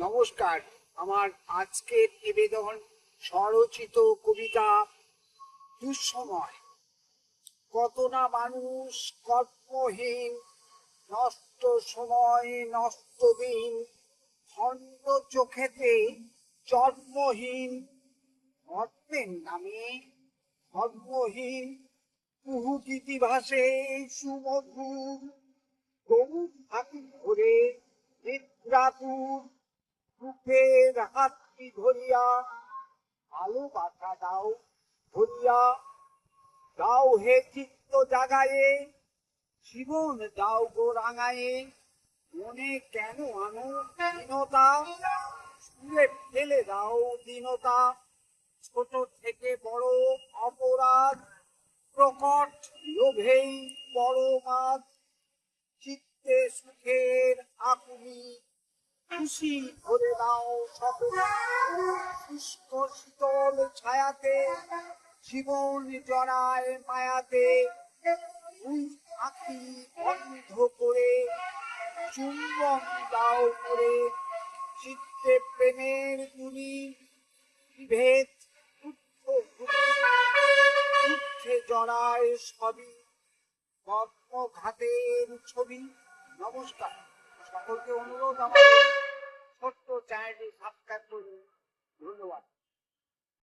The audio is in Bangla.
নমস্কার। আমার আজকের নিবেদন স্বরচিত কবিতা দুঃসময়। কত না মানুষ কর্মহীন, নষ্ট সময় নষ্ট দিন, খণ্ড চোখেতে জন্মহীন, ধর্মের নামে ধর্মহীন, কুহুকিতি ভাসে সুমধুর, গরু হাতি ধরে নিদ্রাতুর, বুকের হাতটি ধরিয়া ভালোবাসা দাও ধরিয়া, দাও হে চিত্ত জাগায়ে, জীবন দাও গো রাঙায়ে, মনে কেন আনো দীনতা, ছুঁড়ে ফেলে দাও দীনতা, ছোট থেকে বড় অপরাধ, প্রকট লোভেই বড় মাছ, চিত্তে সুখের আকুলি, খুশি ধরে নাও সকলে, শুষ্ক শীতল ছায়াতে জীবন জড়ায় মায়াতে, দুই আঁখি বন্ধ করে চুম্বন দাও করে, চিত্তে প্রেমের গুণী বিভেদ উঠে জড়ায় সবই কর্মঘাতের ছবি। নমস্কার, সকলকে অনুরোধ আমার ছোট্ট চ্যানেলটি সাবস্ক্রাইব করুন। ধন্যবাদ।